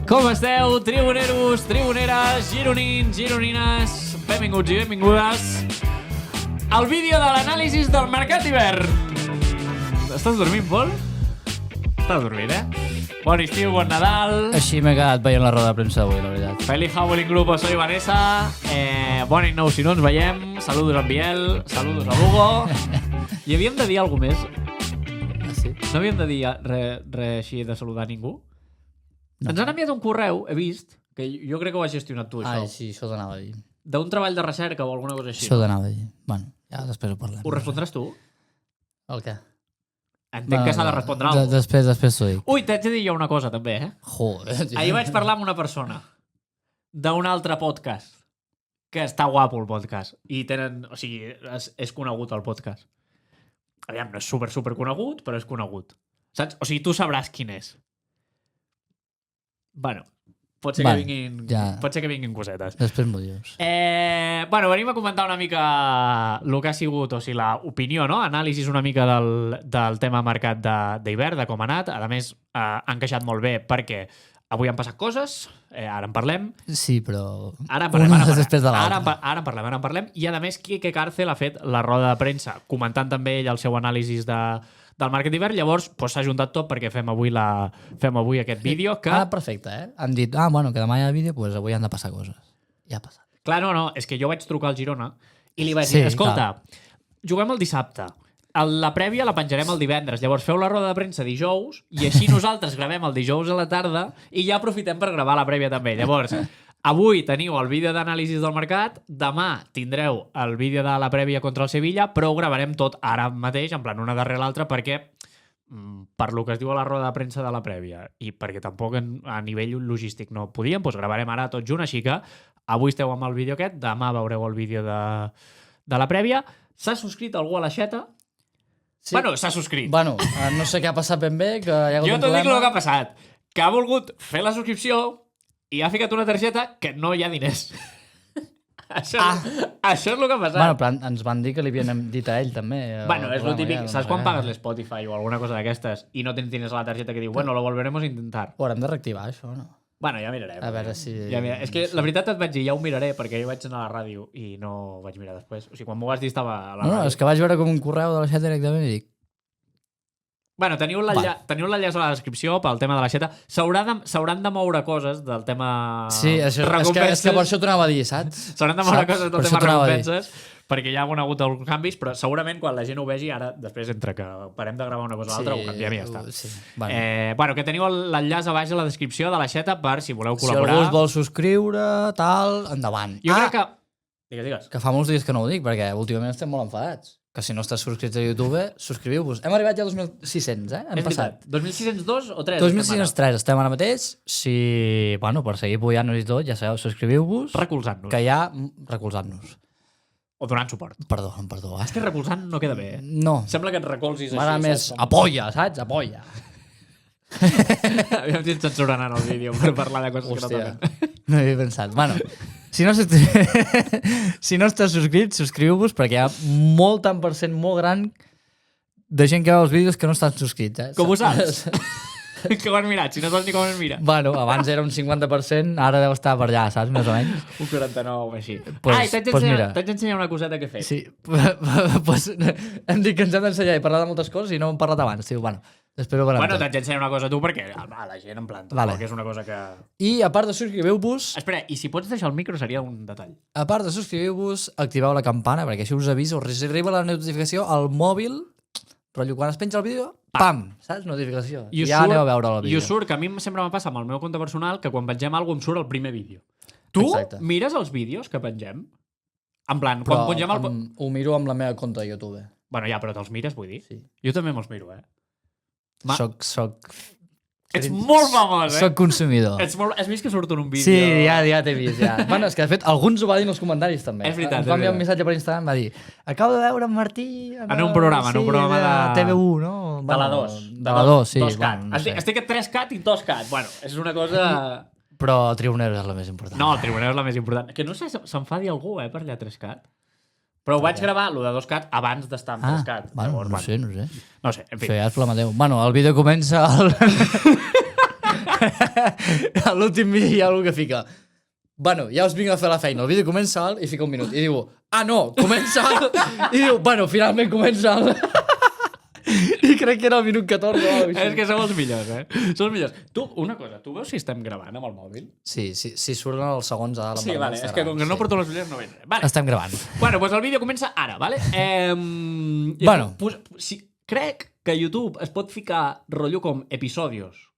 Com esteu, tribuneros, tribuneres, gironins, gironines? Benvinguts i benvingudes al vídeo de l'anàlisi del mercat d'hivern. Estàs dormint, Pol? Estàs dormint, Bon estiu, bon Nadal. Així m'he quedat veient la roda de premsa d'avui, la veritat. Feliz Howling Grupo, soy Vanessa. Bon any nou si no ens veiem. Saludos a Biel, saludos a Hugo. I havíem de dir alguna més? Sí? No havíem de dir res així de saludar a ningú? No. Ens han enviat un correu, he vist, que jo crec que ho has gestionat tu, això. Sí, això t'anava a dir. D'un treball de recerca o alguna cosa així. Això t'anava a dir. Bueno, ja després ho parlem. Ho respondràs tu? El què? Entenc que s'ha de respondre alguna cosa. Després t'ho dic. Ui, t'haig de dir jo una cosa, també, Joder. Ahir vaig parlar amb una persona d'un altre podcast, que està guapo el podcast, i tenen... O sigui, és conegut el podcast. Aviam, no és super conegut, però és conegut. Saps? O sigui, tu sabràs quin és. Bueno, pot ser que vinguin cosetes. Després m'ho dius. Bueno, venim a comentar una mica el que ha sigut, o sigui, l'opinió, no? Anàlisis una mica del tema mercat d'hivern, de com ha anat. A més, ha encaixat molt bé perquè avui han passat coses, ara en parlem. Sí, però... Ara en parlem. Ara en parlem. I, a més, Quique Cárcel ha fet la roda de premsa, comentant també ell el seu anàlisi del mercat d'hivern. Llavors, s'ha juntat tot perquè fem avui aquest vídeo que... perfecte, Han dit, bueno, que demà hi ha vídeo, doncs avui han de passar coses. Ja ha passat. Clar, no, és que jo vaig trucar al Girona i li vaig dir, escolta, juguem el dissabte, la prèvia la penjarem el divendres, llavors feu la roda de premsa dijous i així nosaltres gravem el dijous a la tarda i ja aprofitem per gravar la prèvia també. Llavors, avui teniu el vídeo d'anàlisi del mercat, demà tindreu el vídeo de la prèvia contra el Sevilla, però ho gravarem tot ara mateix, en plan una darrere l'altra, perquè per lo que es diu a la roda de premsa de la prèvia i perquè tampoc a nivell logístic no podíem, doncs gravarem ara tot junt, així que avui esteu amb el vídeo aquest, demà veureu el vídeo de la prèvia. S'ha subscrit algú a l'aixeta? Sí. Bueno, s'ha subscrit. Bueno, no sé què ha passat ben bé, que hi ha hagut un problema. Jo t'ho dic el que ha passat, que ha volgut fer la subscripció i ha ficat una targeta que no hi ha diners. Això és el que ha passat. Bueno, però ens van dir que li havien dit a ell també. Bueno, és el típic. Saps quan pagues l'Spotify o alguna cosa d'aquestes i no tens diners a la targeta que diu, bueno, lo volveremos a intentar? Ho haurem de reactivar, això, no? Bueno, ja mirarem. A veure si... És que la veritat et vaig dir, ja ho miraré, perquè jo vaig anar a la ràdio i no ho vaig mirar després. O sigui, quan m'ho vas dir estava a la ràdio. No, és que vaig veure com un correu de l'aixeta directament i dic... Bueno, teniu l'enllaç a la descripció pel tema de l'aixeta. S'hauran de moure coses del tema recompenses. És que per això t'ho anava a dir, saps? S'hauran de moure coses del tema recompenses, perquè ja ha hagut alguns canvis, però segurament quan la gent ho vegi, ara, després, entre que parem de gravar una cosa o l'altra, ho canviem i ja està. Sí. Bueno, que teniu l'enllaç a baix a la descripció de l'aixeta per si voleu col·laborar. Si algú es vol subscriure, tal, endavant. Jo crec que... Digues. Que fa molts dies que no ho dic, perquè últimament estem molt enfadats. Que si no estàs subscrits a YouTube, subscriviu-vos. Hem arribat ja a 2.600, Hem passat. 2.602 o 3? 2.603 estem ara mateix. Si, bueno, per seguir pujant-nos i tot, ja sabeu, subscriviu-vos. Recolzant-nos. Que ja... Recolzant-nos. O donant suport. Perdó. És que recolzant no queda bé, No. Sembla que et recolzis així. Ara més, apoya, saps? Apoya. Aviam si ens censuraran en el vídeo per parlar de coses que no toquen. No hi havia pensat. Bueno, si no estàs subscrits, subscriu-vos, perquè hi ha molt tant per cent molt gran de gent que veu els vídeos que no estan subscrits. Com ho saps? Que ho has mirat, si no saps ni com es mira. Bueno, abans era un 50%, ara deu estar per allà, saps? Més o menys. Un 49, així. T'haig d'ensenyar una coseta que he fet. Sí, pues hem dit que ens hem d'ensenyar i parlar de moltes coses i no hem parlat abans, tio. Bueno, t'haig d'ensenyar una cosa a tu perquè la gent en plan, que és una cosa que... I a part de subscriviu-vos... Espera, i si pots deixar el micro seria un detall. A part de subscriviu-vos, activeu la campana perquè així us avisa, us arriba la notificació al mòbil, però quan es penja el vídeo, pam, saps? Notificació. I ja aneu a veure el vídeo. I us surt, que a mi sempre me passa amb el meu compte personal, que quan pengem alguna cosa em surt el primer vídeo. Tu mires els vídeos que pengem? En plan, quan pengem el... Ho miro amb la meva compte de YouTube. Bueno, ja, però te'ls mires, vull dir? Sí. Jo també me'ls miro, Soc... Ets molt famós, Soc consumidor. Has vist que surto en un vídeo? Sí, ja t'he vist, ja. Bueno, és que de fet, alguns ho va dir en els comentaris, també. És veritat. Ens va enviar un missatge per Instagram, va dir acabo de veure en Martí... En un programa de TV1, no? De la 2. De la 2, sí. 2Cat. Estic a 3Cat i 2Cat. Bueno, és una cosa... Però Tribunero és la més important. No, el Tribunero és la més important. Que no sé, s'enfadi algú, per allà a 3CAT. Però ho vaig gravar, el de 2CAT, abans d'estar en 3CAT. Bueno, no sé. No sé, en fi. Això ja és problema teu. Bueno, el vídeo comença... A l'últim vídeo hi ha algú que fica... Bueno, ja us vinc a fer la feina. El vídeo comença alt i fica un minut. I diu, no, comença alt. I diu, bueno, finalment comença alt. I crec que era el minut 14 o alguna cosa. És que som els millors, Som els millors. Tu, una cosa, tu veus si estem gravant amb el mòbil? Sí, surten els segons a la Sí, vale, és que com que no porto les ulleres no veig res. Vale. Estem gravant. Bueno, doncs el vídeo comença ara, vale? Bueno. Crec que a YouTube es pot ficar rotllo com episodios.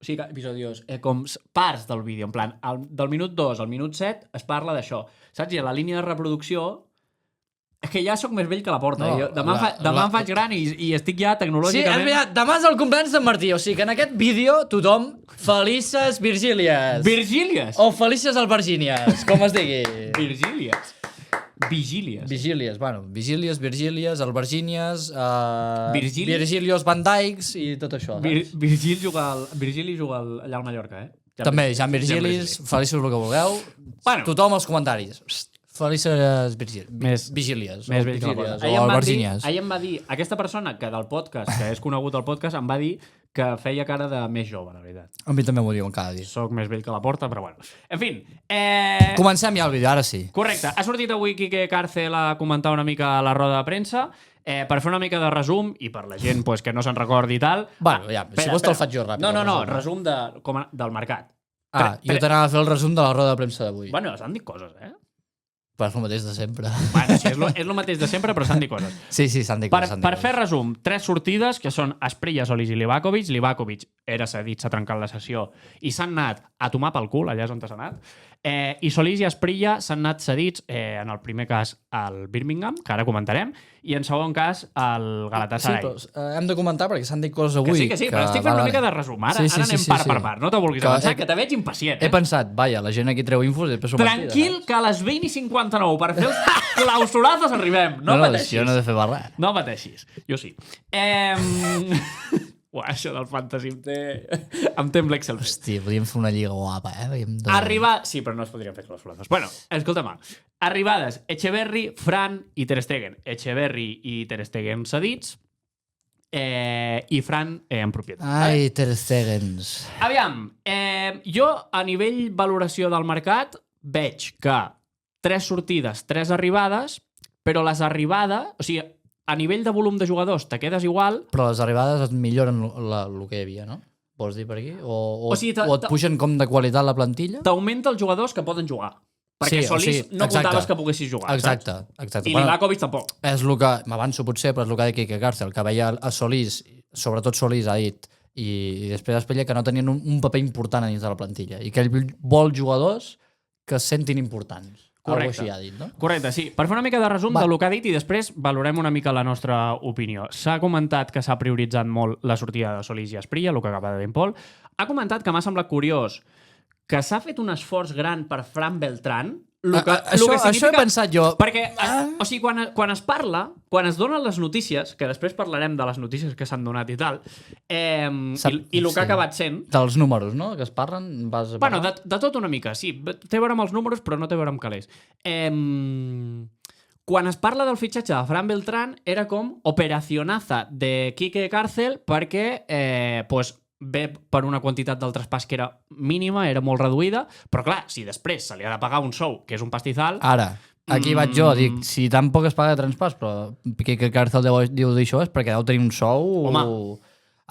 O sigui, episodios, com parts del vídeo, en plan, del minut 2 al minut 7 es parla d'això. Saps? I a la línia de reproducció és que ja sóc més vell que la porta. No, demà em faig gran i estic ja tecnològicament... Sí, és veritat, demà és el cumpleaños d'en Martí, o sigui que en aquest vídeo tothom felices Virgílies. Virgílies? O felices albergínies, com es digui. Virgílies. Vigílies, bueno, Vigílies, Virgílies, albergínies, Virgilios Van Dijks i tot això. Virgili juga allà al Mallorca, També, Jean Virgilis, feliços el que vulgueu. Bueno. Tothom als comentaris. Felices Vigílies. Més Vigílies. O albergínies. Ahir em va dir, aquesta persona que del podcast, que és conegut al podcast, em va dir que feia cara de més jove, la veritat. A mi també m'ho diuen cada dia. Soc més vell que la porta, però bueno. En fi. Comencem ja el vídeo, ara sí. Correcte. Ha sortit avui Quique Cárcel a comentar una mica la roda de premsa. Per fer una mica de resum, i per la gent que no se'n recordi i tal... Bueno, ja, si vols te'l faig jo ràpid. No, resum del mercat. Jo t'anava a fer el resum de la roda de premsa d'avui. Bueno, s'han dit coses, Però és el mateix de sempre. Bueno, sí, és el mateix de sempre, però s'han dit coses. Sí, s'han dit coses. Per fer resum, 3 sortides, que són Asprilla, Solís i Livakovic. Livakovic era cedit, s'ha trencat la sessió, i s'han anat a tomar pel cul, allà és on s'ha anat. I Solís i Asprilla s'han anat cedits, en el primer cas, al Birmingham, que ara comentarem, i en segon cas, al Galatasaray. Sí, però hem de comentar perquè s'han dit coses avui. Que sí, però estic fent una mica de resum. Ara anem part per part, no te vulguis avançar, que te veig impacient. He pensat, vaja, la gent aquí treu infos i després ho tranquil, que a les 20:59 per fer els clausurazos arribem. No pateixis. Jo no he de fer barra. No pateixis. Jo sí. Uah, això del fantasy em té amb l'Excel. Hòstia, podríem fer una lliga guapa, Sí, però no es podrien fer clausurazos. Bueno, escolta'm. Arribades, Echeverri, Fran i Ter Stegen. Echeverri i Ter Stegen cedits, i Fran en propietat. Ai, Ter Stegens. Aviam, jo a nivell valoració del mercat veig que 3 sortides, 3 arribades, però les arribades... O sigui, a nivell de volum de jugadors te quedes igual... Però les arribades et milloren el que hi havia, no? Vols dir per aquí? O et pugen com de qualitat la plantilla? T'augmenta els jugadors que poden jugar. Perquè Solís no comptaves que poguessis jugar. Exacte. I Livakovic tampoc. És el que... M'avanço potser, però és el que ha dit Quique Cárcel, que veia a Solís, sobretot Solís ha dit, i després Espella, que no tenien un paper important a dins de la plantilla. I que ell vol jugadors que es sentin importants. Correcte. Algo així ha dit, no? Correcte, sí. Per fer una mica de resum del que ha dit i després valorem una mica la nostra opinió. S'ha comentat que s'ha prioritzat molt la sortida de Solís i Asprilla, el que acaba de dir en Pol. Ha comentat que m'ha semblat curiós que s'ha fet un esforç gran per Fran Beltrán. Això he pensat jo. Perquè, o sigui, quan es parla, quan es donen les notícies, que després parlarem de les notícies que s'han donat i tal, i el que ha acabat sent... Dels números, no?, que es parlen. Bueno, de tot una mica, sí. Té a veure amb els números, però no té a veure amb calés. Quan es parla del fitxatge de Fran Beltrán, era com operacionaza de Quique Cárcel perquè, ve per una quantitat del traspàs que era mínima, era molt reduïda, però clar, si després se li ha de pagar un sou, que és un pastizal... Ara, aquí vaig jo, dic, si tampoc es paga de traspàs, però Quique Cárcel diu d'això és perquè deu tenir un sou... Home.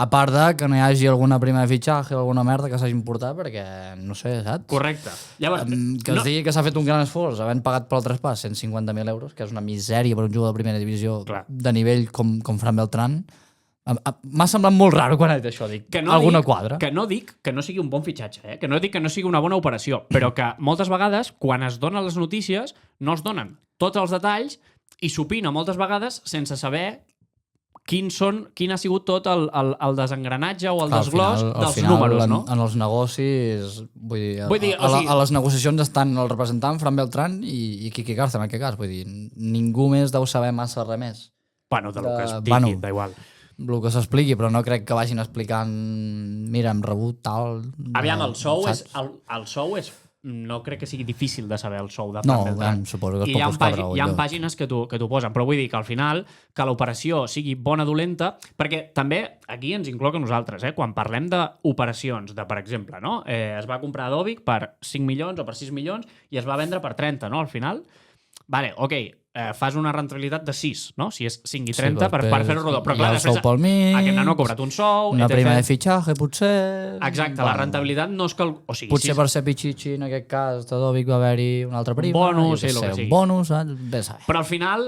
A part de que no hi hagi alguna prima de fitxatge o alguna merda que s'hagi importat, perquè, no sé, saps? Correcte. Llavors, que es digui que s'ha fet un gran esforç, havent pagat pel traspàs 150.000 euros, que és una misèria per un jugador de primera divisió de nivell com Fran Beltrán. M'ha semblat molt raro quan ha dit això, dic, alguna quadra. Que no dic que no sigui un bon fitxatge, que no dic que no sigui una bona operació, però que moltes vegades, quan es donen les notícies, no es donen tots els detalls i s'opina moltes vegades sense saber quin ha sigut tot el desengranatge o el desglòs dels números, no? En els negocis, vull dir, a les negociacions estan el representant, Fran Beltrán i Quique Cárcel, en aquest cas. Vull dir, ningú més deu saber massa res més. Bueno, del que es digui, da igual. el que s'expliqui, però no crec que vagin explicant mira, hem rebut tal... Aviam, el sou saps? és... No crec que sigui difícil de saber el sou de No, Fran Beltrán. suposo que es I pot buscar raó. hi ha pàgines que t'ho posen, però vull dir que al final que l'operació sigui bona o dolenta, perquè també aquí ens incloc a nosaltres, quan parlem d'operacions, per exemple, no? Es va comprar Adobe per 5 milions o per 6 milions i es va vendre per 30, no? Al final, vale, ok, fas una rendibilitat de 6, no? Si és 5 i 30 per fer-ho rodó. Però clar, després aquest nano ha cobrat un sou... Una prima de fitxatge, potser... Exacte, la rendibilitat no és que... O sigui, potser per ser Pichichi, en aquest cas, d'Adobe va haver-hi una altra prima. Bonus, el que sigui. Un bonus, bé saber. Però al final,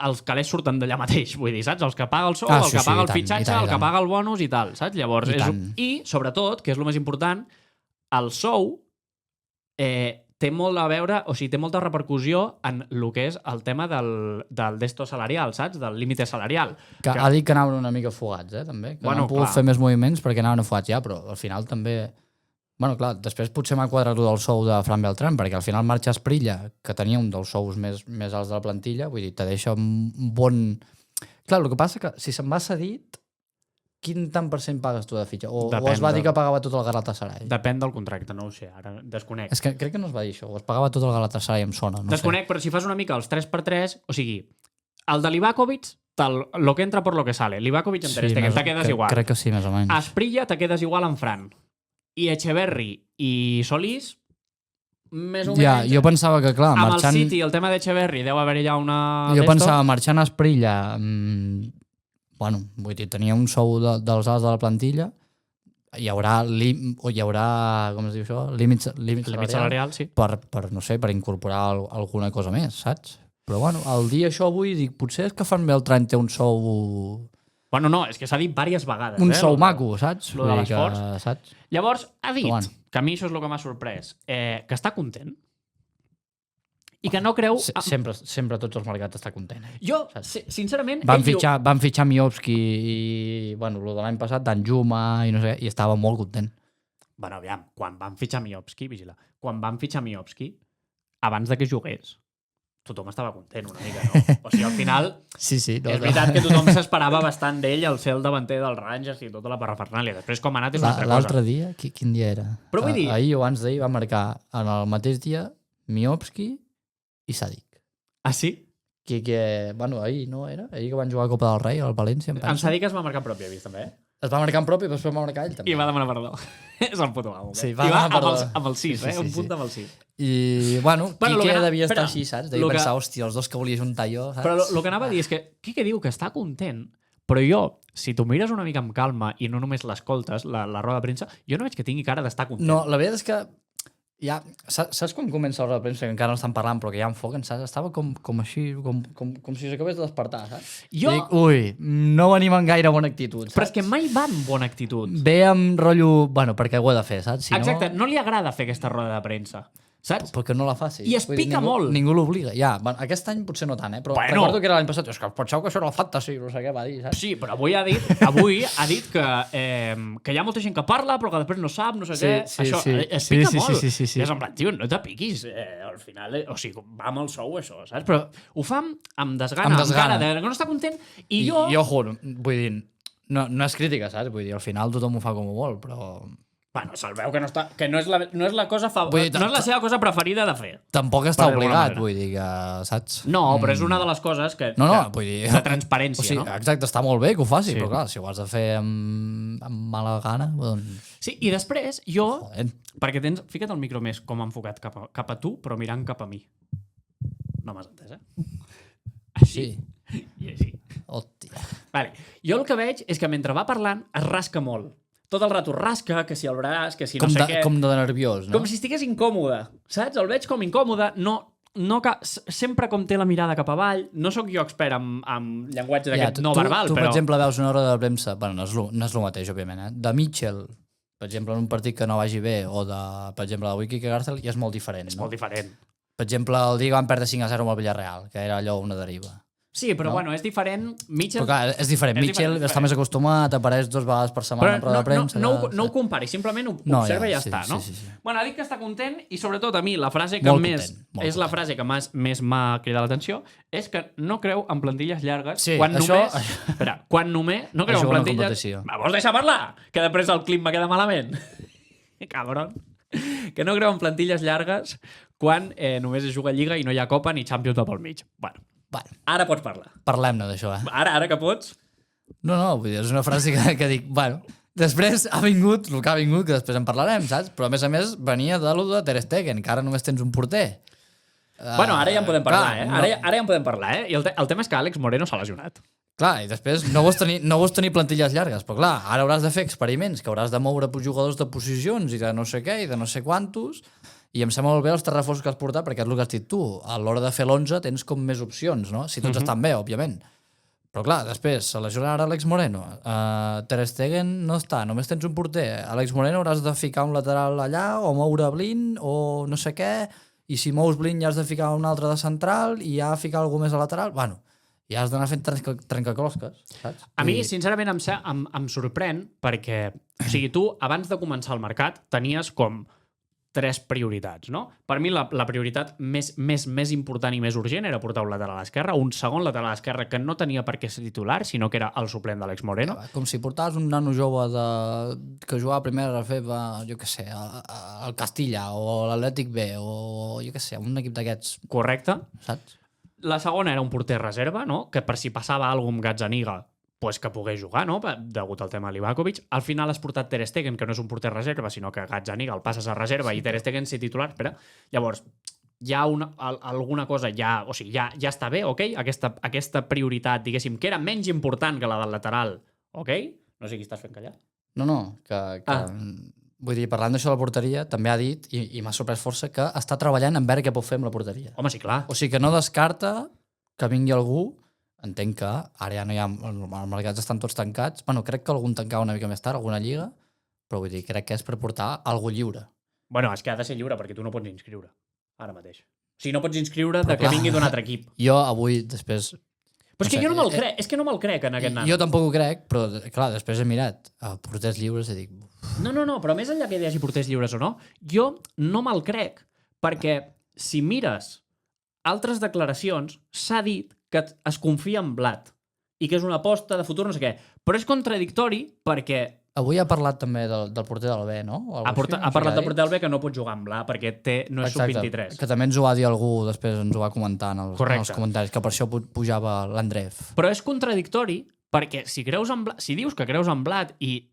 els calés surten d'allà mateix, vull dir, saps? Els que paga el sou, el que paga el fitxatge, el que paga el bonus i tal, saps? Llavors, I, sobretot, que és el més important, el sou té molt a veure, o sigui, té molta repercussió en el que és el tema del d'esto salarial, saps? Del límite salarial. Que ha dit que anaven una mica fugats, també. Que no han pogut fer més moviments perquè anaven fugats ja, però al final també... Bueno, clar, després potser m'ha quadrat del sou de Fran Beltrán, perquè al final marxa Esprilla, que tenia un dels sous més alts de la plantilla, vull dir, te deixa un bon... Clar, el que passa que si se'n va cedit, quin tant per cent pagues tu de fitxa? O es va dir que pagava tot el Galatasaray? Depèn del contracte, no ho sé, ara desconec. És que crec que no es va dir això, o es pagava tot el Galatasaray em sona. No desconec, però si fas una mica els 3x3, o sigui, el de Livakovic, lo que entra por lo que sale. Livakovic en Ter Stegen, te quedes igual. Crec que sí, més o menys. Asprilla te quedes igual en Fran. I Echeverri i Solís, més o menys... Ja, jo pensava que, clar, marxant... Amb el City, el tema d'Echeverri, deu haver ja una... Jo pensava, marxant a Asprilla... Bueno, vull dir, tenia un sou dels alts de la plantilla, hi haurà com es diu això? Límit salarial, sí. Per, no sé, per incorporar alguna cosa més, saps? Però bueno, el dia això avui dic, potser és que Fran Beltrán té un sou... Bueno, no, és que s'ha dit diverses vegades. Un sou maco, saps? Lo de l'esforç. Saps? Llavors, ha dit, que a mi això és el que m'ha sorprès, que està content. I que no creu... Sempre tots els mercats està content. Jo, sincerament... Van fitxar Miovski i, bueno, el de l'any passat, Danjuma i no sé, i estava molt content. Bueno, aviam, quan van fitxar Miovski, vigila, abans de que jugués, tothom estava content una mica, no? O sigui, al final, sí, no, és veritat que tothom s'esperava bastant d'ell el ser el davanter del Rangers i tota la parafernàlia. Després, com ha anat, és una altra cosa. L'altre dia, quin dia era? Però vull dir... Ahir o abans d'ahir va marcar en el mateix dia Miovski i Sadik. Ah, sí? Bueno, ahir no era? Ahir que van jugar a Copa del Rei al València. En Sadik es va marcar en propi, he vist, també, Es va marcar en propi i després va marcar ell, també. I va demanar perdó. És el puto amo. Sí, va demanar perdó. Amb el 6, un punt amb el 6. I, bueno, Quique devia estar així, saps? Devia pensar, hòstia, els dos que volia juntar jo, saps? Però el que anava a dir és que Quique diu que està content, però jo, si tu mires una mica amb calma i no només l'escoltes, la roda de premsa, jo no veig que tingui cara d'estar content. No, la veritat és que ja, saps quan comença la roda de premsa, que encara no estan parlant, però que ja enfoquen, saps? Estava com així, com si s'acabés de despertar, saps? Jo... Dic, ui, no venim amb gaire bona actitud, saps? Però és que mai va amb bona actitud. Ve amb rotllo... Bueno, perquè ho he de fer, saps? Si exacte, no li agrada fer aquesta roda de premsa. Saps? Perquè no la faci. I es pica molt. Ningú l'obliga. Ja, aquest any potser no tant, però recordo que era l'any passat. És que penseu que això era el fantasy, no sé què va dir, saps? Sí, però avui ha dit que hi ha molta gent que parla però que després no sap, no sé què. Això es pica molt. Sí. És en plan, tio, no te piquis. Al final, o sigui, va amb el sou, això, saps? Però ho fa amb desgana, amb cara de que no està content. I jo... Jo juro, vull dir, no és crítica, saps? Vull dir, al final tothom ho fa com ho vol, però... Bueno, se'l veu que no està... Que no és la cosa no és la seva cosa preferida de fer. Tampoc està obligat, vull dir que, saps? No, però és una de les coses que... No, vull dir... De transparència, o sigui, no? Exacte, està molt bé que ho faci, però clar, si ho has de fer amb mala gana, doncs... Sí, i després jo... Joder. Perquè tens... Fica't el micro més com enfocat cap a tu, però mirant cap a mi. No m'has entès, Així. Sí. I així. Hòstia. Vale. Jo el que veig és que mentre va parlant es rasca molt. Tot el rato rasca, que si el braç, que si no sé què... Com de nerviós, no? Com si estigués incòmode, saps? El veig com incòmode, sempre com té la mirada cap avall. No sóc jo expert en llenguatge d'aquest no verbal, però... Tu, per exemple, veus una roda de premsa... Bueno, no és el mateix, òbviament, de Mitchell, per exemple, en un partit que no vagi bé, o de, per exemple, de Wiki Garcel, i és molt diferent. És molt diferent. Per exemple, el dia que van perdre 5-0 amb el Villarreal, que era allò una deriva. Sí, però bueno, és diferent. Mitchell... Però clar, és diferent. És Mitchell diferent. està més acostumat, apareix 2 vegades per setmana en roda de premsa. No ho compari, simplement ho observa i ja està, no? Sí. Bueno, ha dit que està content i sobretot a mi la frase que Molt més content, és la frase que més m'ha cridat l'atenció és que no creu en plantilles llargues Sí, quan això- només... Espera, quan només... No creu Això en una plantilles... competició. Me vols deixar parlar? Que després el clip me queda malament. Cabron. Que no creu en plantilles llargues quan només es juga Lliga i no hi ha Copa ni Champions de pel mig. Bueno, ara pots parlar. Parlem-ne d'això, Ara que pots... No, vull dir, és una frase que dic, bueno, després ha vingut el que ha vingut, que després en parlarem, saps? Però a més venia de lo de Ter Stegen, que ara només tens un porter. Bueno, ara ja en podem parlar, clar, Ara ja en podem parlar, I el tema és que Àlex Moreno s'ha lesionat. Clar, i després no vols tenir plantilles llargues, però clar, ara hauràs de fer experiments, que hauràs de moure jugadors de posicions i de no sé què i de no sé quantos, i em sembla molt bé els tres reforços que has portat, perquè és el que has dit tu. A l'hora de fer l'11 tens com més opcions, no? Si tots estan bé, òbviament. Però clar, després, seleccionar ara Àlex Moreno. Ter Stegen no està, només tens un porter. Àlex Moreno hauràs de ficar un lateral allà, o moure Blind, o no sé què, i si mous Blind ja has de ficar un altre de central, i ja ficar algú més a lateral. Bueno, ja has d'anar fent trencaclosques, saps? A mi, sincerament, em sorprèn perquè, o sigui, tu, abans de començar el mercat, tenies com 3 prioritats, no? Per mi, la prioritat més important i més urgent era portar un lateral a l'esquerra, un segon lateral a l'esquerra que no tenia per què ser titular, sinó que era el suplent d'Àlex Moreno. Com si portaves un nano jove que jugava a primera FEB, jo què sé, al Castilla o a l'Atlètic B o jo què sé, un equip d'aquests, Correcte. saps? La segona era un porter reserva, no? Que per si passava alguna cosa amb Gazzaniga, pues que pogués jugar, no? Degut al tema de Livakovic. Al final has portat Ter Stegen, que no és un porter reserva, sinó que Gazzaniga el passes a reserva i Ter Stegen ser titular. Espera. Llavors, hi ha alguna cosa, o sigui, ja està bé, ok? Aquesta prioritat, diguéssim, que era menys important que la del lateral, ok? No sé qui estàs fent callar. No, que vull dir, parlant d'això de la porteria, també ha dit, i m'ha sorprès força, que està treballant en veure què pot fer amb la porteria. Home, sí, clar. O sigui que no descarta que vingui algú. Entenc que ara ja no hi ha... Els mercats estan tots tancats. Bueno, crec que algun tancava una mica més tard, alguna lliga, però vull dir, crec que és per portar algú lliure. Bueno, és que ha de ser lliure, perquè tu no pots inscriure, ara mateix. O sigui, no pots inscriure de que vingui d'un altre equip. Jo avui, després... Però és que jo no me'l crec, és que no me'l crec en aquest nano. Jo tampoc ho crec, però clar, després he mirat porters lliures i dic... No, però més enllà que hi hagi porters lliures o no, jo no me'l crec, perquè si mires altres declaracions, s'ha dit que es confia en Blat i que és una aposta de futur, no sé què. Però és contradictori perquè... Avui ha parlat també del porter del B, no? Ha parlat del porter del B que no pot jugar amb Blat perquè no és sub-23. Que també ens ho va dir algú, després ens ho va comentar en els comentaris, que per això pujava l'Andref. Però és contradictori perquè si dius que creus en Blat i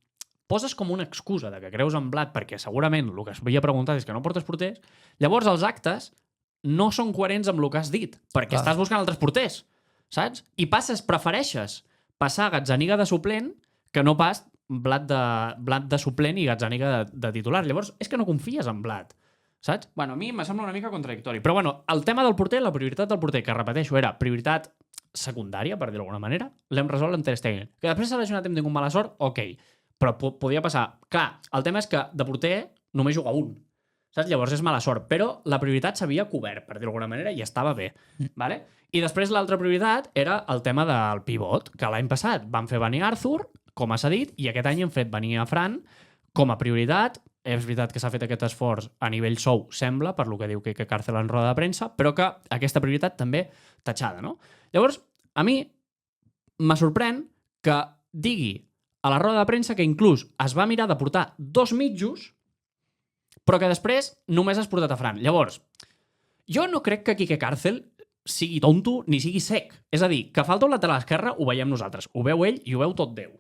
poses com una excusa de que creus en Blat perquè segurament el que es havia preguntat és que no portes porters, llavors els actes no són coherents amb el que has dit, perquè estàs buscant altres porters, saps? I prefereixes passar Gazzaniga de suplent que no pas Blat de suplent i Gazzaniga de titular. Llavors, és que no confies en Blat, saps? Bueno, a mi me sembla una mica contradictori. Però bueno, el tema del porter, la prioritat del porter, que repeteixo, era prioritat secundària, per dir-ho d'alguna manera, l'hem resolt en Ter Stegen. Que després s'ha lesionat, hem tingut mala sort, ok. Però podia passar. Clar, el tema és que de porter només juga un. Saps? Llavors és mala sort, però la prioritat s'havia cobert, per dir-ho d'alguna manera, i estava bé. Vale? I després l'altra prioritat era el tema del pivot, que l'any passat van fer venir Arthur, com s'ha dit, i aquest any hem fet venir a Fran com a prioritat. És veritat que s'ha fet aquest esforç a nivell sou, sembla, per lo que diu que Càrcel en roda de premsa, però que aquesta prioritat també tatxada, no? Llavors, a mi me sorprèn que digui a la roda de premsa que inclús es va mirar de portar 2 mitjos però que després només has portat a Fran. Llavors, jo no crec que Quique Càrcel sigui tonto ni sigui sec. És a dir, que falta un lateral esquerre ho veiem nosaltres. Ho veu ell i ho veu tot Déu.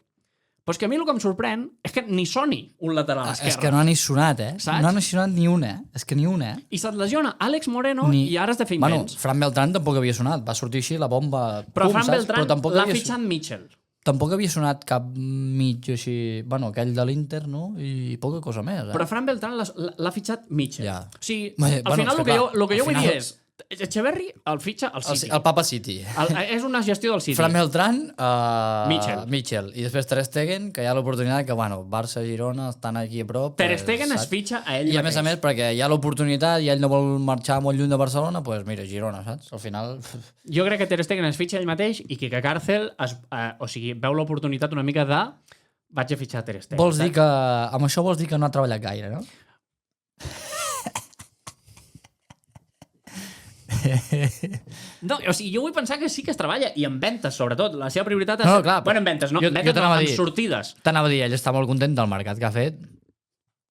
Però és que a mi el que em sorprèn és que ni soni un lateral esquerre. És que no ha ni sonat, Saps? No ha ni sonat ni una, És que ni una, I se't lesiona Àlex Moreno i ara has de fer invents. Bueno, Fran Beltrán tampoc havia sonat. Va sortir així la bomba... Però Fran Beltrán l'ha fitxat Mitchell. Tampoc havia sonat cap mig així... Bueno, aquell de l'Inter, no? I poca cosa més, Però Fran Beltrán l'ha fitxat Mitchell. Ja. O sigui, al final el que jo vull dir és Echeverri el fitxa al City. El Papa City. És una gestió del City. Fran Beltrán, Mitchell. I després Ter Stegen, que hi ha l'oportunitat que, Barça i Girona estan aquí a prop. Ter Stegen es fitxa a ell I a mateix. més, perquè hi ha l'oportunitat i ell no vol marxar molt lluny de Barcelona, doncs mira, Girona, saps? Al final... Jo crec que Ter Stegen es fitxa ell mateix i que Càrcel veu l'oportunitat una mica de vaig a fitxar Ter Stegen. Amb això vols dir que no ha treballat gaire, no? No, o sigui, jo vull pensar que sí que es treballa, i en ventes, sobretot. La seva prioritat és... No, clar, bueno, en ventes, no, jo en ventes no, t'anava a en dir. sortides. T'anava a dir, ell està molt content del mercat que ha fet,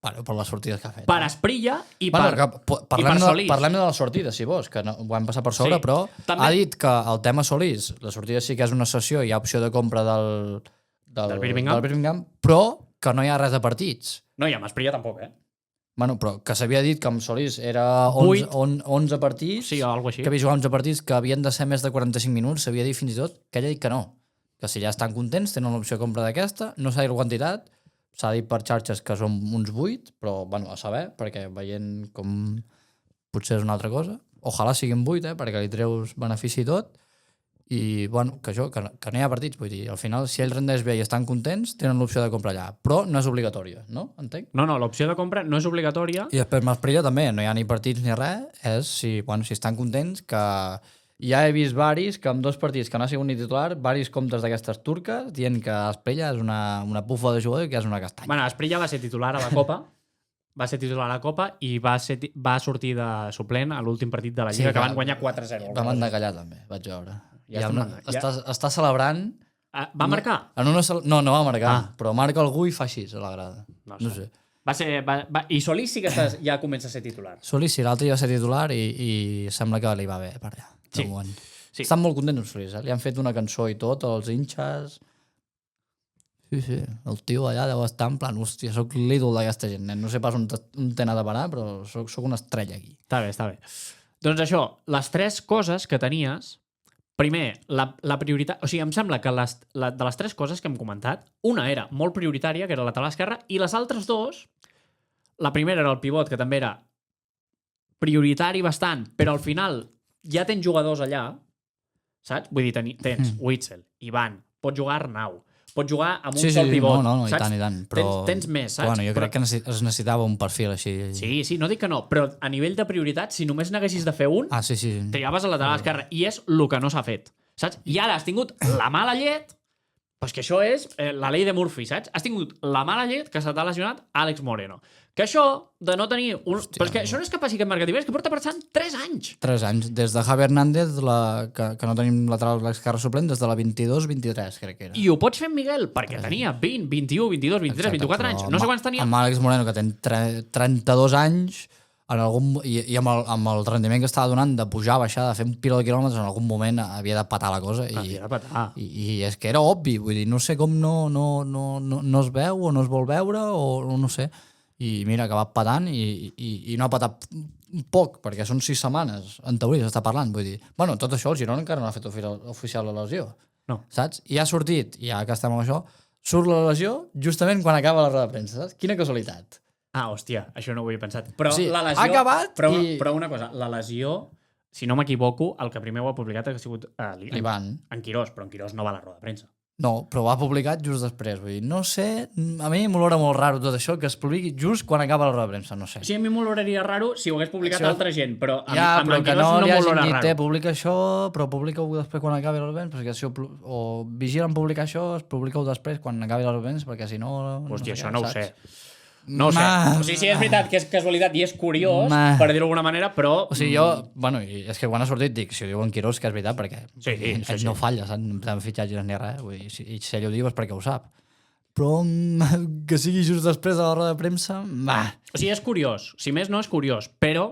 per les sortides que ha fet. Per Esprilla i per Solís. Parlem de les sortides, si vols, que no, ho hem passat per sobre, Sí. però També... ha dit que el tema Solís, la sortida sí que és una sessió, hi ha opció de compra del Birmingham, però que no hi ha res de partits. No, i amb Esprilla tampoc, Bueno, però que s'havia dit que amb Solís era 11 partits, Sí, o alguna cosa així. que havia jugat 11 partits que havien de ser més de 45 minuts, s'havia dit fins i tot que ella ha dit que no, que si ja estan contents tenen l'opció de compra d'aquesta, no s'ha dit la quantitat, s'ha dit per xarxes que són uns 8, però a saber, perquè veient com potser és una altra cosa, ojalà siguin 8, perquè li treus benefici i tot, i que no hi ha partits, vull dir, al final si ells rendeix bé i estan contents tenen l'opció de comprar allà, però no és obligatòria, no? Entenc? No, l'opció de compra no és obligatòria. I després m'Esprilla també, no hi ha ni partits ni res, és si estan contents, que ja he vist varis que amb 2 partits que no ha sigut ni titular, varis comptes d'aquestes turques dient que Esprilla és una pufa de jugador i que és una castanya. Bueno, Esprilla va ser titular a la Copa, i va sortir de suplent a l'últim partit de la Lliga, que van guanyar 4-0. Vam endacallar també, vaig veure. Ja està celebrant... Va marcar? No va marcar, però marca algú i fa així a la grada. No sé. I Solís sí que ja comença a ser titular. Solís sí, l'altre ja va ser titular i sembla que li va bé per allà. Sí. Sí. Estan molt contents amb Solís, Li han fet una cançó i tot, els hinxes... Sí. El tio allà deu estar en plan, hòstia, soc l'ídol d'aquesta gent, nen. No sé pas on t'he anat a parar, però soc una estrella aquí. Està bé. Doncs això, les 3 coses que tenies... Primer, la prioritat... O sigui, em sembla que de les 3 coses que hem comentat, una era molt prioritària, que era la lateral esquerra, i les altres 2, la primera era el pivot, que també era prioritari bastant, però al final ja tens jugadors allà, saps? Vull dir, tens Witzel, Ivan, pots jugar Arnau, pots jugar amb un sol pivot, no, saps? i tant. Però... Tens més, saps? Bueno, jo crec que es necessitava un perfil així. Sí, no dic que no, però a nivell de prioritat, si només n'haguessis de fer un, sí. triaves a la lateral esquerra, i és el que no s'ha fet, saps? I ara has tingut la mala llet, doncs que això és la llei de Murphy, saps? Has tingut la mala llet que se t'ha lesionat Àlex Moreno. Que això, de no tenir... Però és que això no és que passi aquest mercat d'hivern, és que porta passant 3 anys. 3 anys. Des de Javi Hernández, que no tenim lateral esquerra suplent, des de la 22-23, crec que era. I ho pots fer amb Miguel, perquè tenia 20, 21, 22, 23, 24 anys. No sé quants tenia. Amb Àlex Moreno, que té 32 anys, i amb el rendiment que estava donant de pujar, baixar, de fer un piló de quilòmetres, en algun moment havia de patar la cosa. I és que era obvi. Vull dir, no sé com no es veu o no es vol veure, o no sé. I mira, ha acabat patant i no ha patat poc, perquè són 6 setmanes, en teoria s'està parlant, vull dir. Bueno, tot això el Girona encara no ha fet oficial la lesió. No. Saps? I ha sortit, ja que estem amb això, surt la lesió justament quan acaba la roda de premsa, saps? Quina casualitat. Hòstia, això no ho havia pensat. Però sí, la lesió... ha acabat però una cosa, la lesió, si no m'equivoco, el que primer ho ha publicat ha sigut l'Ivan. En Quirós, però en Quirós no va a la roda de premsa. No, però ho ha publicat just després. Vull dir, no sé, a mi m'olora molt raro tot això, que es publiqui just quan acaba la roda de premsa, no sé. Sí, a mi m'oloraria raro si ho hagués publicat altra gent, però amb però en que Quirós no m'olora raro. Publica això, però publica-ho després quan acabi la roda de premsa, perquè si o vigilen publicar això, publica-ho després quan acabi la roda de premsa, perquè si no... Hòstia, això no ho sé. No ho sé. O sigui, sí, és veritat que és casualitat i és curiós, per dir-ho d'alguna manera, però... O sigui, jo... Bueno, és que quan ha sortit dic, si ho diuen Quirós, que és veritat, perquè ell no falla, saps? No tenen fitxatges ni res. Vull dir, si ell ho diu és perquè ho sap. Però que sigui just després de la roda de premsa... O sigui, és curiós. Si més no, és curiós. Però...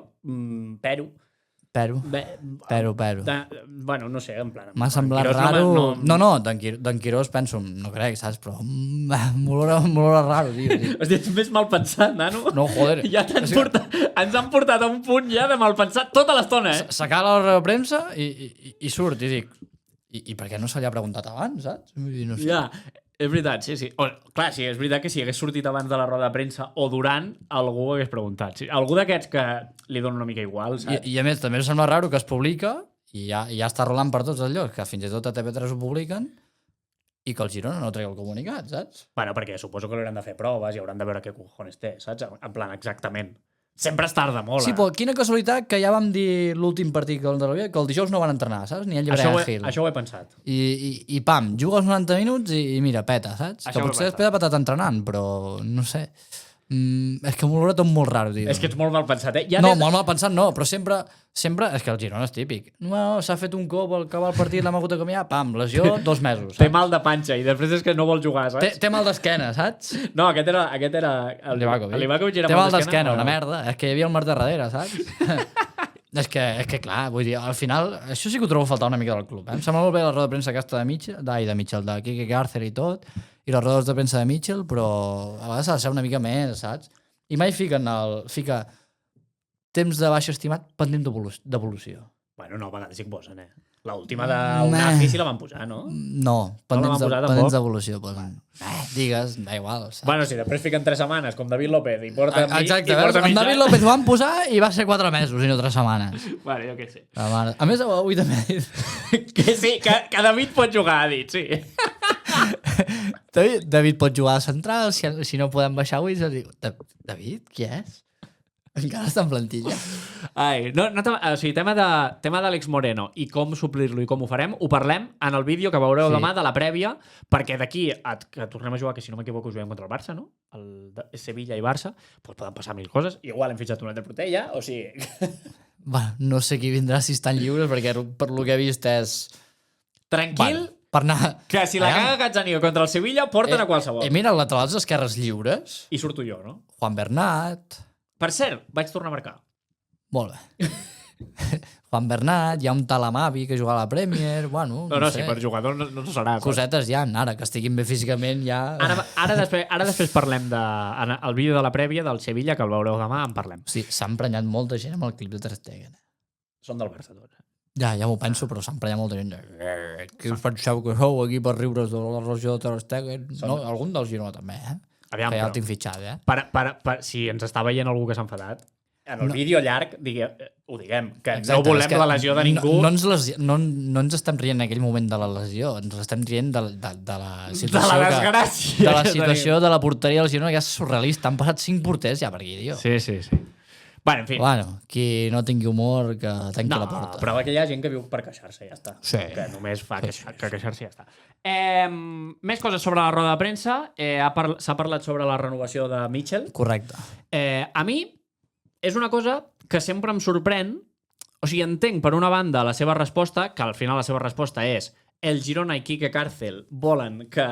Bueno, no sé, en plan... M'ha semblat raro... No, d'en Quirós penso, no crec, saps? Però m'olora raro, tio. Hòstia, ets més mal pensat, nano. No, joder. Ja ens han portat a un punt ja de mal pensat tota l'estona, S'acaba la roda de premsa i surt, i dic... I per què no se li ha preguntat abans, saps? No sé. Ja, És veritat, sí. Clar, sí, és veritat que si hagués sortit abans de la roda de premsa o durant, algú hagués preguntat. Sí, algú d'aquests que li dona una mica igual, saps? I a més, també em sembla raro que es publica i ja està rolant per tots els llocs, que fins i tot a TV3 ho publiquen i que el Girona no tregui el comunicat, saps? Bueno, perquè suposo que l'hauran de fer proves i hauran de veure què cojones té, saps? En plan, exactament. Sempre es tarda molt. Sí, però quina casualitat que ja vam dir l'últim partit que el dijous no van entrenar, saps? Ni el Llibre Gil. Això ho he pensat. I pam, juga els 90 minuts i mira, peta, saps? Això que potser després ha petat entrenant, però no sé. És que m'ho veurà tot molt raro, tio. És que ets molt mal pensat, eh? Molt mal pensat no, però sempre... És que el Girona és típic. No, s'ha fet un cop al acabar el partit, l'hem hagut de canviar, pam, lesió, 2 mesos. Té mal de panxa i després és que no vol jugar, saps? Té mal d'esquena, saps? No, aquest era el Livakovic era té mal d'esquena, una merda. És que hi havia el Marc darrere, saps? És que clar, vull dir, al final, això sí que ho trobo a faltar una mica del club. Em sembla molt bé la roda de premsa aquesta de Quique Càrcer i tot, i les rodes de premsa de Mitchell, però a vegades ha de ser una mica més, saps? I mai fica temps de baix estimat pendent d'evolució. Bueno, no, a vegades sí que posen, eh? L'última d'Unafi sí la van posar, no? No, pendents d'evolució posen. Digues, da igual. Saps? Bueno, si després fiquen 3 setmanes, com David López, i porta exacte, en David López ho van posar i va ser 4 mesos i no 3 setmanes. Vale, jo què sé. A més, avui també ha dit... Que sí, que David pot jugar, ha dit, sí. David pot jugar a central, si no podem baixar avui, David, qui és? Encara està en plantilla. Ai, o sigui, tema d'Àlex Moreno i com suplir-lo i com ho farem, ho parlem en el vídeo que veureu demà de la prèvia, perquè d'aquí que tornem a jugar, que si no m'equivoco juguem contra el Barça, no? El Sevilla i Barça, doncs poden passar 1000 coses. Igual hem fitxat un altre porter ja, o sigui... Bueno, no sé qui vindrà si estan lliures, perquè per lo que he vist és... Tranquil, per anar... que si la caga Gazzaniga contra el Sevilla, porten a qualsevol. Mira, laterals esquerres lliures. I surto jo, no? Juan Bernat... Per cert, vaig tornar a marcar. Molt bé. Juan Bernat, hi ha un tal Amavi que juga a la Premier, bueno... No sé. Sí, per jugador no serà. Cosetes ja, ara, que estiguin bé físicament ja... Ara després parlem el vídeo de la prèvia del Sevilla, que el veureu demà, en parlem. Sí, s'ha emprenyat molta gent amb el clip de Ter Stegen. Són del Barça tots. Ja m'ho penso, però s'ha emprenyat molta gent. Què us penseu que sou aquí per riure's de la regió de Ter Stegen? No, algun del Girona també, eh? Aviam, que ja el tinc fitxat, eh? Si ens està veient algú que s'ha enfadat, en el vídeo llarg ho diguem, que exacte, no volem la lesió de ningú. No ens estem rient en aquell moment de la lesió, ens estem rient de la situació... De la desgràcia. De la situació de la porteria del Girona, que és surrealista. Han passat 5 porters ja per aquí, tio. Sí. Bueno, en fi. Bueno, qui no tingui humor, que tanqui la porta. Però que hi ha gent que viu per queixar-se, ja està. Sí. Que només fa queixar-se, ja està. Més coses sobre la roda de premsa. S'ha parlat sobre la renovació de Mitchell. Correcte. A mi és una cosa que sempre em sorprèn. O sigui, entenc per una banda la seva resposta, que al final la seva resposta és el Girona i Quique Càrcel volen que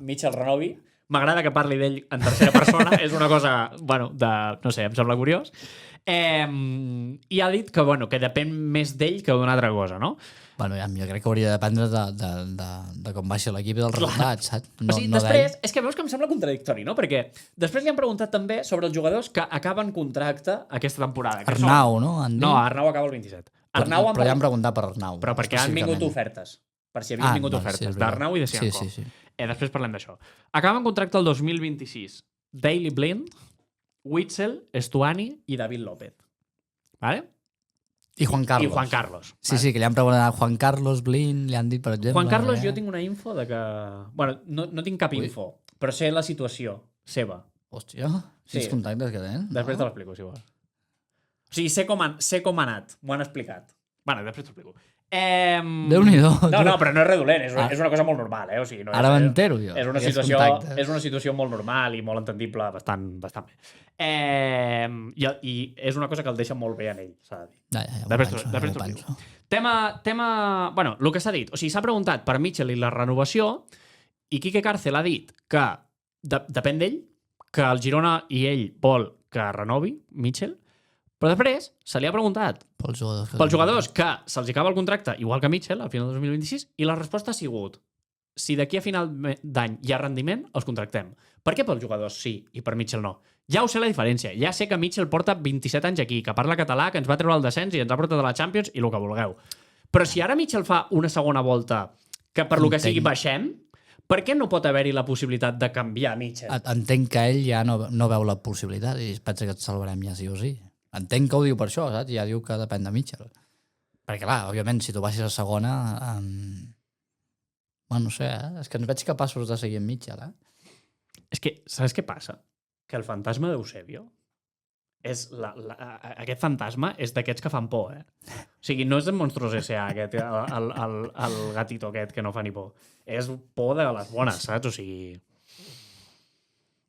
Mitchell renovi. M'agrada que parli d'ell en tercera persona. És una cosa, bueno, no sé, em sembla curiós. I ha dit que depèn més d'ell que d'una altra cosa, no? Bueno, jo crec que hauria de dependre de com baixa l'equip i dels resultats, saps? O sigui, després, és que veus que em sembla contradictori, no? Perquè després li han preguntat també sobre els jugadors que acaben contracte aquesta temporada. Arnau, no? No, Arnau acaba el 27. Però ja han preguntat per Arnau. Però perquè han vingut ofertes. Per si havien vingut ofertes d'Arnau i de Sianco. Sí. Després parlem d'això. Acaben contracte el 2026. Daley Blind, Witzel, Estuani i David López. Vale? I Juan Carlos. Sí, que li han preguntat a Juan Carlos, Blind, li han dit, per exemple... Juan Carlos, jo tinc una info de que... Bueno, no tinc cap info, però sé la situació seva. Hòstia, quins contactes que tens. Després te l'explico, si vols. O sigui, sé com ha anat, m'ho han explicat. Bueno, després t'ho explico. Déu-n'hi-do. No, però no és redolent, és una cosa molt normal, eh? O sigui, ara m'entero, jo. És una situació molt normal i molt entendible, bastant bé. I és una cosa que el deixa molt bé en ell, s'ha de dir. Després t'ho penso. Tema... Bueno, el que s'ha dit. O sigui, s'ha preguntat per Mitchell i la renovació i Quique Càrcel ha dit que depèn d'ell, que el Girona i ell vol que renovi Mitchell, però després se li ha preguntat pels jugadors que se'ls acaba el contracte, igual que Mitchell, al final del 2026, i la resposta ha sigut si d'aquí a final d'any hi ha rendiment, els contractem. Per què pels jugadors sí i per Mitchell no? Ja ho sé la diferència. Ja sé que Mitchell porta 27 anys aquí, que parla català, que ens va treure el descens i ens ha portat a la Champions i el que vulgueu. Però si ara Mitchell fa una segona volta que per lo que sigui baixem, Per què no pot haver-hi la possibilitat de canviar Mitchell? Entenc que ell ja no veu la possibilitat i es pensa que et salvarem ja sí o sí. Entenc que ho diu per això, saps? Ja diu que depèn de Mitchell. Perquè, clar, òbviament, si tu baixes a segona... Bueno, no sé, és que ens veig capaços de seguir en Mitchell, És que, saps què passa? Que el fantasma d'Eusebio és aquest fantasma és d'aquests que fan por, O sigui, no és de Monstruos S.A. aquest, el gatito aquest que no fa ni por. És por de les bones, saps? O sigui...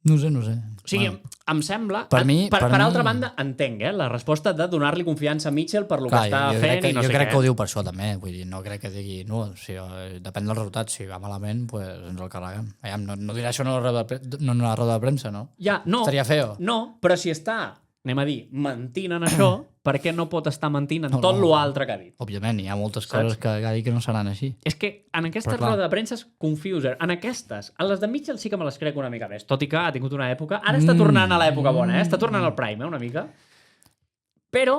No sé. O sigui, em sembla... Per altra banda, entenc, la resposta de donar-li confiança a Mitchell per lo que està fent i no sé què. Jo crec que ho diu per això, també. Vull dir, no crec que digui... No, o sigui, depèn del resultat. Si va malament, pues ens el carreguem. No dirà això en una roda de premsa, no? Ja, no. Estaria feo. No, però si està, anem a dir, mentint en això, per què no pot estar mentint en tot l'altre que ha dit? Òbviament, hi ha moltes coses que ha dit que no seran així. És que en aquesta roda de premsa és confuse. En aquestes, a les de Mitchell sí que me les crec una mica més, tot i que ha tingut una època... Ara està tornant a l'època bona, Està tornant al prime, una mica. Però,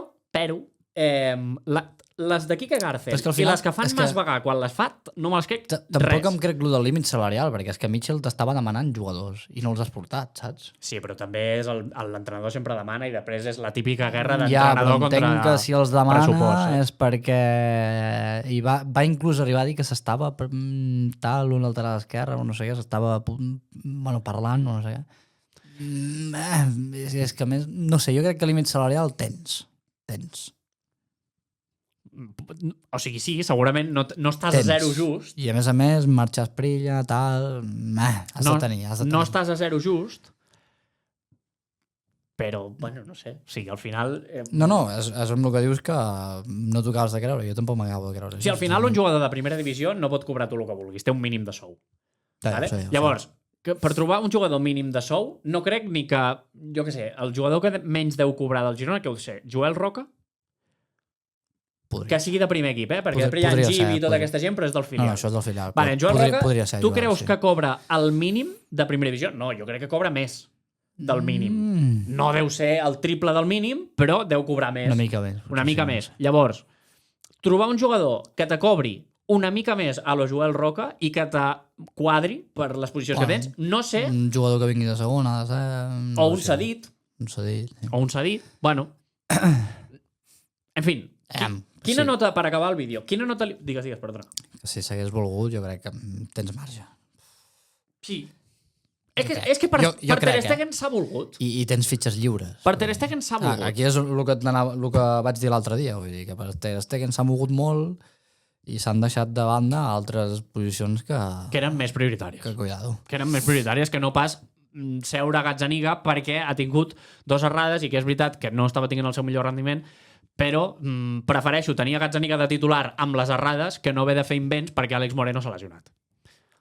les de Quique Garcés i les que fan més vagar quan les fa, no me les crec res. Tampoc em crec el del límit salarial, perquè és que Mitchell t'estava demanant jugadors i no els has portat, saps? Sí, però també és l'entrenador sempre demana i després és la típica guerra d'entrenador contra entenc que si els demana pressupost. És perquè va inclús arribar a dir que s'estava tal, un lateral esquerre, no sé què, s'estava parlant, no sé què. És que a més, no sé, jo crec que límit salarial tens. O sigui, sí, segurament no estàs a zero just. I a més, marxes Prilla, tal... Has de tenir. No estàs a zero just, però, bueno, no sé. O sigui, al final... No, és amb el que dius que no t'ho acabes de creure. Jo tampoc m'acabo de creure. O sigui, al final un jugador de primera divisió no pot cobrar tu el que vulguis. Té un mínim de sou. Llavors, per trobar un jugador mínim de sou, no crec ni que, jo què sé, el jugador que menys deu cobrar del Girona, que ho sé, Joel Roca, que sigui de primer equip, perquè després hi ha Gibi i tota aquesta gent, però és del filial. No, això és del filial. Vale, Joel Roca, tu creus que cobra el mínim de primera divisió? No, jo crec que cobra més del mínim. No deu ser el triple del mínim, però deu cobrar més. Una mica més. Llavors, trobar un jugador que te cobri una mica més a lo Joel Roca i que te quadri per les posicions que tens, no sé... Un jugador que vingui de segona, ha de ser... O un cedit. O un cedit. Bueno. En fi, quina nota, per acabar el vídeo, quina nota... Digues, perdona. Si s'hagués volgut, jo crec que tens marge. Sí. És que per Ter Stegen s'ha volgut. I tens fitxes lliures. Per Ter Stegen s'ha volgut. Aquí és el que vaig dir l'altre dia. Vull dir que per Ter Stegen s'ha mogut molt i s'han deixat de banda altres posicions que eren més prioritàries. Que cuidado. Que eren més prioritàries, que no pas seure a Gazzaniga perquè ha tingut 2 errades i que és veritat que no estava tinguent el seu millor rendiment, però prefereixo tenir a Gazzaniga de titular amb les errades que no haver de fer invents perquè Àlex Moreno s'ha lesionat.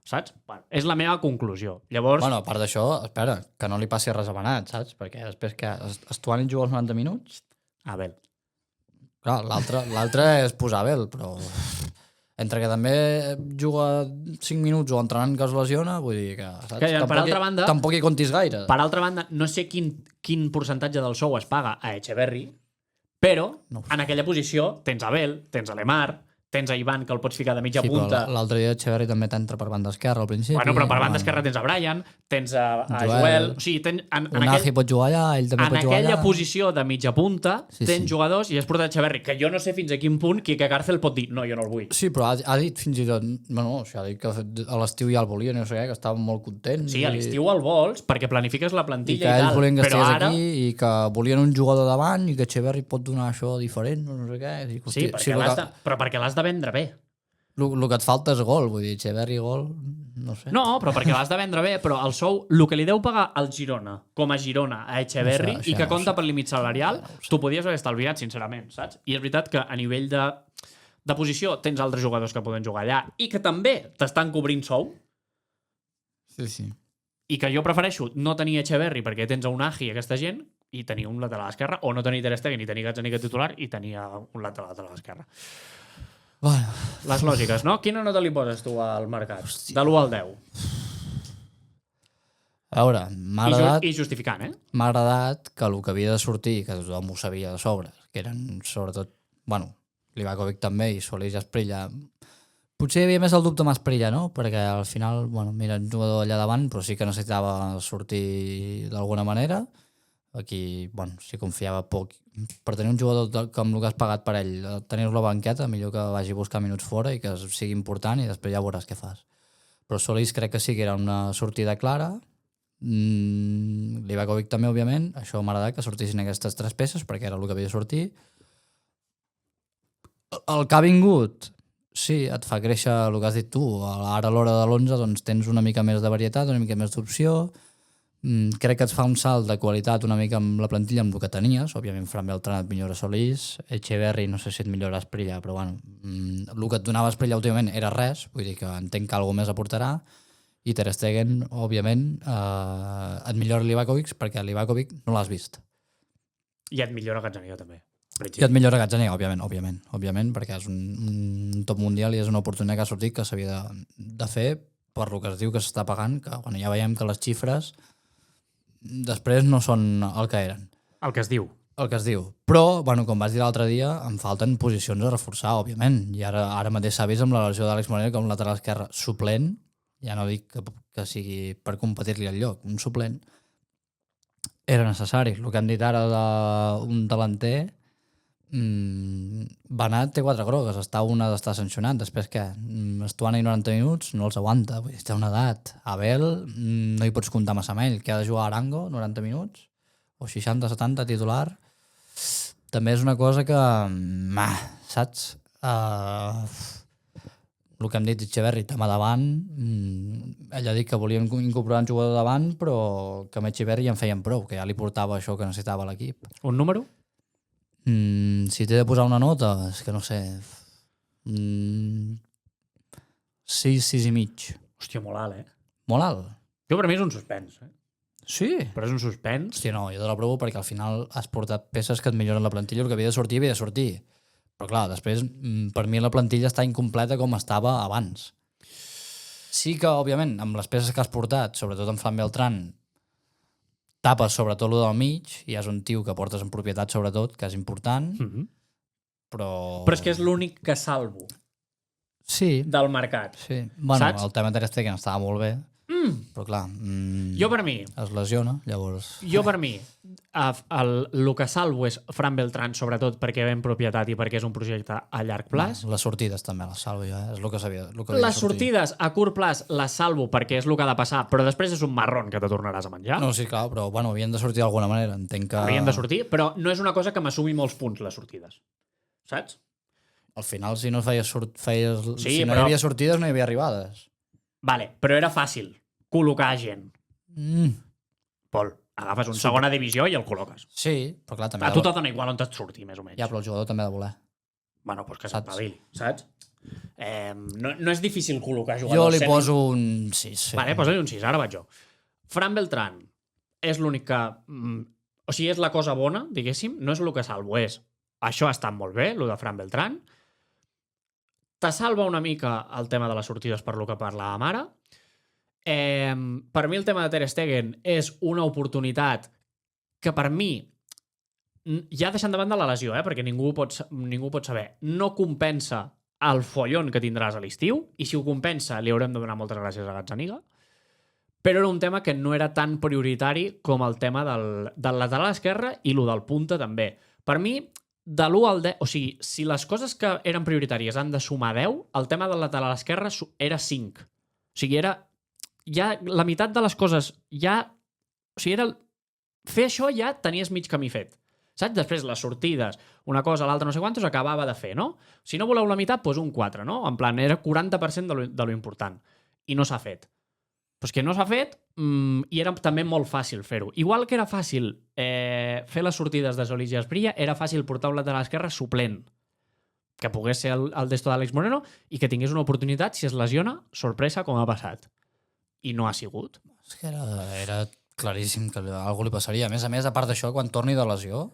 Saps? Bueno, és la meva conclusió. Llavors... Bueno, a part d'això, espera, que no li passi res a Benat, saps? Perquè després que Estuani juga els 90 minuts... Abel. Clar, l'altre és posar Abel, però... Entre que també juga 5 minuts o entrenant que es lesiona, vull dir que... Saps? Que per altra banda... Tampoc hi comptis gaire. Per altra banda, no sé quin percentatge del sou es paga a Echeverri, però en aquella posició tens Abel, tens Lemar, tens a Ivan, que el pots ficar de mitja punta. L'altre dia Echeverri també t'entra per banda esquerra al principi. Bueno, però per banda esquerra tens a Brian, tens a Joel... O sigui, Unagi pot jugar allà, ell també pot jugar allà. En aquella posició de mitja punta tens jugadors i has portat Echeverri, que jo no sé fins a quin punt Quique Garcés pot dir no, jo no el vull. Sí, però ha dit fins i tot... Bueno, o sigui, ha dit que a l'estiu ja el volien, no sé què, que estava molt content. Sí, a l'estiu el vols perquè planifiques la plantilla i tal. I que ells volien que estigués aquí i que volien un jugador davant i que Echeverri pot donar això diferent, no sé què. Sí, però perquè l'has de vendre bé. El que et falta és gol, vull dir, Echeverri gol, no sé. No, però perquè l'has de vendre bé, però el sou, el que li deu pagar al Girona, com a Girona, a Echeverri, i que compta per límit salarial, tu podies haver estalviat, sincerament, saps? I és veritat que a nivell de posició tens altres jugadors que poden jugar allà i que també t'estan cobrint sou. Sí. I que jo prefereixo no tenir Echeverri perquè tens a Unagi i aquesta gent i tenir un lateral esquerre, o no tenir Ter Stegen i tenir Gazzaniga titular i tenir un lateral esquerre. Bueno. Les lògiques, no? Quina nota li poses tu al mercat? De l'1 al 10. A veure, m'ha agradat... I justificant, M'ha agradat que el que havia de sortir, que tothom ho sabia de sobre, que eren sobretot... Bueno, Livakovic també i Solís i Esprilla Potser hi havia més el dubte amb Esprilla, no? Perquè al final, bueno, mira, un jugador allà davant, però sí que necessitava sortir d'alguna manera. Aquí, bueno, si confiava poc. Per tenir un jugador com el que has pagat per ell, tenir-lo a la banqueta, millor que vagi a buscar minuts fora i que sigui important i després ja veuràs què fas. Però Solís crec que sí que era una sortida clara. Livakovic també, òbviament. Això m'ha agradat que sortissin aquestes 3 peces perquè era el que havia de sortir. El que ha vingut, sí, et fa créixer el que has dit tu. Ara a l'hora de l'11 doncs, tens una mica més de varietat, una mica més d'opció. Crec que et fa un salt de qualitat una mica amb la plantilla, amb el que tenies. Òbviament, Fran Beltrán et millora Solís. Echeverri, no sé si et millora Esprilla, però bueno, el que et donava Esprilla últimament era res. Vull dir que entenc que alguna més aportarà. I Ter Stegen, òbviament, et millora Livakovic perquè Livakovic no l'has vist. I et millora Gazzaniga també. I et millora Gazzaniga, òbviament, perquè és un top mundial i és una oportunitat que ha sortit que s'havia de fer per lo que es diu que s'està pagant, que quan ja veiem que les xifres després no són el que eren. El que es diu. El que es diu. Però, bueno, com vas dir l'altre dia, em falten posicions a reforçar, òbviament. I ara mateix s'ha vist amb la lesió d'Àlex Moreno com lateral esquerre suplent, ja no dic que sigui per competir-li al lloc, un suplent, era necessari. El que hem dit ara d'un delanter, Banat té 4 grogues, una d'estar sancionat, després què? Estuana i 90 minuts no els aguanta, vull dir, té una edat. Abel, no hi pots comptar massa amb ell, que ha de jugar a Arango 90 minuts, o 60-70 titular. També és una cosa que, saps? El que hem dit Echeverri, tema davant, ell ha dit que volien incorporar un jugador davant, però que amb Echeverri ja en feien prou, que ja li portava això que necessitava l'equip. Un número? Si t'he de posar una nota, és que no sé, 6 i mig. Hòstia, molt alt, Molt alt. Jo per mi és un suspens, Sí? Però és un suspens. Hòstia, no, jo te l'aprovo perquè al final has portat peces que et milloren la plantilla, el que havia de sortir. Però clar, després, per mi la plantilla està incompleta com estava abans. Sí que, òbviament, amb les peces que has portat, sobretot amb Fran Beltrán, tapes sobretot el del mig i és un tio que portes en propietat sobretot, que és important, però... Però és que és l'únic que salvo del mercat. Sí. Bueno, saps? el tema Ter Stegen estava molt bé, però clar... Jo per mi... Es lesiona, llavors... el que salvo és Fran Beltrán, sobretot perquè ve en propietat i perquè és un projecte a llarg plaç. Les sortides també les salvo jo, és el que sabia. Les sortides a curt plaç les salvo perquè és el que ha de passar, però després és un marrón que te tornaràs a menjar. No, sí, clar, però bueno, havien de sortir d'alguna manera, entenc que... Havien de sortir, però no és una cosa que m'assumi molts punts, les sortides. Saps? Al final, si no feies Sí, si no hi havia sortides, no hi havia arribades. Vale, però era fàcil col·locar gent. Pol, agafes un segona divisió i el col·loques. Sí, però clar, també... A tu te dona igual on et surti, més o menys. Ja, però el jugador també ha de voler. Bueno, doncs que Saps? s'espavili, saps? No és difícil col·locar Jo jugadors. li poso un 6. Sí. Vale, posa-li un 6, ara vaig jo. Fran Beltrán és l'únic que... O sigui, és la cosa bona, diguéssim, no és el que salvo, és... Això ha estat molt bé, el de Fran Beltrán. Te salva una mica el tema de les sortides per lo que parlàvem ara. Per mi el tema de Ter Stegen és una oportunitat que per mi, ja deixant de banda la lesió, perquè ningú pot saber, no compensa el follon que tindràs a l'estiu, i si ho compensa li haurem de donar moltes gràcies a Gazzaniga, però era un tema que no era tan prioritari com el tema del lateral esquerre i el del punta també. Per mi, de l'1 al 10, o sigui, si les coses que eren prioritàries han de sumar 10, el tema del lateral esquerre era 5. O sigui, era ja la meitat de les coses ja... O sigui, era... Fer això ja tenies mig camí fet. Saps? Després, les sortides, una cosa, l'altra, no sé quantos, acabava de fer, no? Si no voleu la meitat, doncs un 4, no? En plan, era 40% de lo important. I no s'ha fet. Però és que no s'ha fet i era també molt fàcil fer-ho. Igual que era fàcil fer les sortides de Solís i Esprilla, era fàcil portar un lateral esquerre suplent, que pogués ser el desto d'Àlex Moreno i que tingués una oportunitat, si es lesiona, sorpresa, com ha passat. I no ha sigut. És que era claríssim que algú li passaria. A més, a part d'això, quan torni de lesió,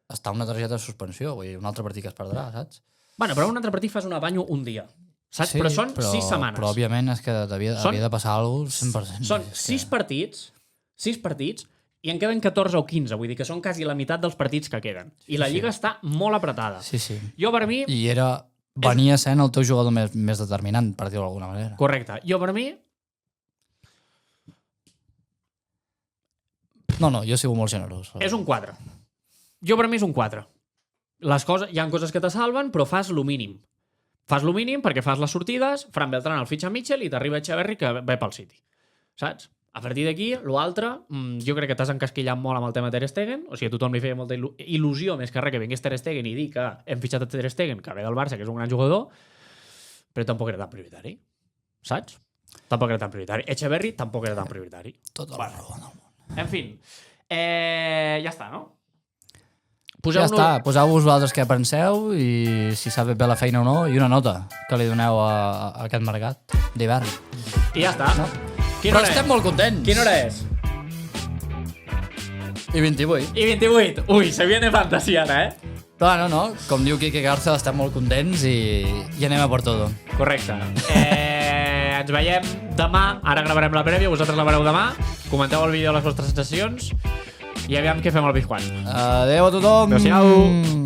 està una targeta de suspensió, vull dir, un altre partit que es perdrà, saps? Bueno, però un altre partit fas un banyo un dia, saps? Sí, però són 6 setmanes. Però, òbviament, és que havia de passar alguna cosa 100%. Són 6 partits, i en queden 14 o 15, vull dir que són quasi la meitat dels partits que queden. I la Lliga està molt apretada. Sí. Jo, per mi... I era venia sent el teu jugador més determinant, per dir-ho d'alguna manera. Correcte. Jo, per mi... No, jo sigo molt generós. És un 4. Jo, per mi, és un 4. Hi ha coses que te salven, però fas lo mínim. Fas lo mínim perquè fas les sortides, Fran Beltrán el fitxa Mitchell i t'arriba Echeverri que ve pel City. Saps? A partir d'aquí, l'altre, jo crec que t'has encasquillat molt amb el tema Ter Stegen, o sigui, a tothom li feia molta il·lusió més que res que vingués Ter Stegen i dir que hem fitxat a Ter Stegen, que ve del Barça, que és un gran jugador, però tampoc era tan prioritari. Saps? Tampoc era tan prioritari. Echeverri tampoc era tan prioritari. Tota la raó del món. En fi, ja està, no? Ja està, poseu-vos vosaltres què penseu i si s'ha fet bé la feina o no, i una nota que li doneu a aquest mercat d'hivern. I ja està. No. Però estem molt contents. Quina hora és? I 28. I 28. Ui, se viene fantasia ara, Però no, com diu Quique Garza, estem molt contents i anem a per tot. Correcte. Ens veiem demà, ara gravarem la prèvia, vosaltres la veureu demà, comenteu el vídeo de les vostres sensacions i aviam què fem al Bizjuan. Adéu a tothom! Adéu-siau!